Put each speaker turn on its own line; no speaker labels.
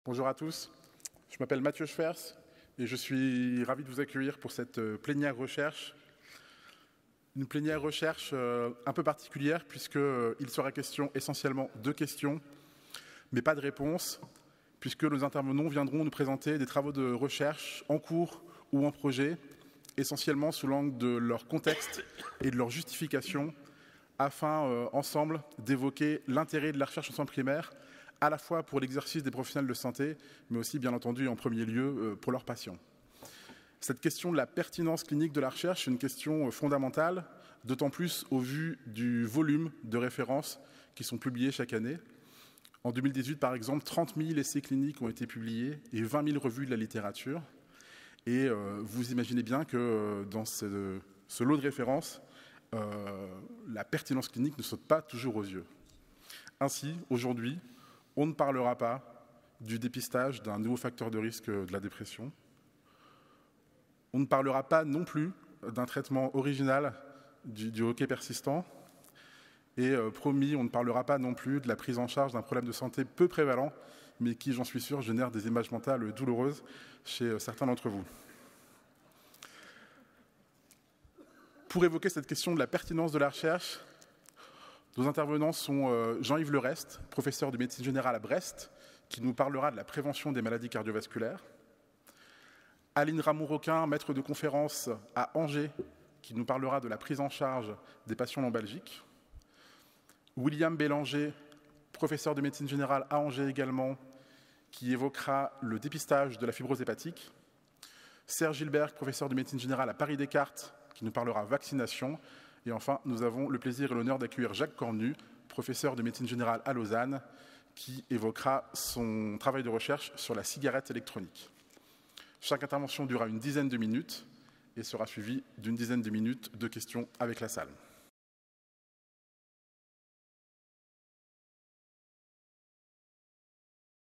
Bonjour à tous, je m'appelle Mathieu Schwers et je suis ravi de vous accueillir pour cette plénière recherche. Une plénière recherche un peu particulière puisqu'il sera question essentiellement de questions, mais pas de réponses, puisque nos intervenants viendront nous présenter des travaux de recherche en cours ou en projet, essentiellement sous l'angle de leur contexte et de leur justification, afin ensemble d'évoquer l'intérêt de la recherche en soins primaires, à la fois pour l'exercice des professionnels de santé, mais aussi, bien entendu, en premier lieu, pour leurs patients. Cette question de la pertinence clinique de la recherche est une question fondamentale, d'autant plus au vu du volume de références qui sont publiées chaque année. En 2018, par exemple, 30 000 essais cliniques ont été publiés et 20 000 revues de la littérature. Et vous imaginez bien que dans ce lot de références, la pertinence clinique ne saute pas toujours aux yeux. Ainsi, aujourd'hui, on ne parlera pas du dépistage d'un nouveau facteur de risque de la dépression. On ne parlera pas non plus d'un traitement original du hockey persistant. Et promis, on ne parlera pas non plus de la prise en charge d'un problème de santé peu prévalent, mais qui, j'en suis sûr, génère des images mentales douloureuses chez certains d'entre vous. Pour évoquer cette question de la pertinence de la recherche, nos intervenants sont Jean-Yves Lerest, professeur de médecine générale à Brest, qui nous parlera de la prévention des maladies cardiovasculaires. Aline Ramon-Roquin, maître de conférence à Angers, qui nous parlera de la prise en charge des patients lombalgiques. William Bélanger, professeur de médecine générale à Angers également, qui évoquera le dépistage de la fibrose hépatique. Serge Gilbert, professeur de médecine générale à Paris-Descartes, qui nous parlera vaccination. Et enfin, nous avons le plaisir et l'honneur d'accueillir Jacques Cornu, professeur de médecine générale à Lausanne, qui évoquera son travail de recherche sur la cigarette électronique. Chaque intervention durera une dizaine de minutes et sera suivie d'une dizaine de minutes de questions avec la salle.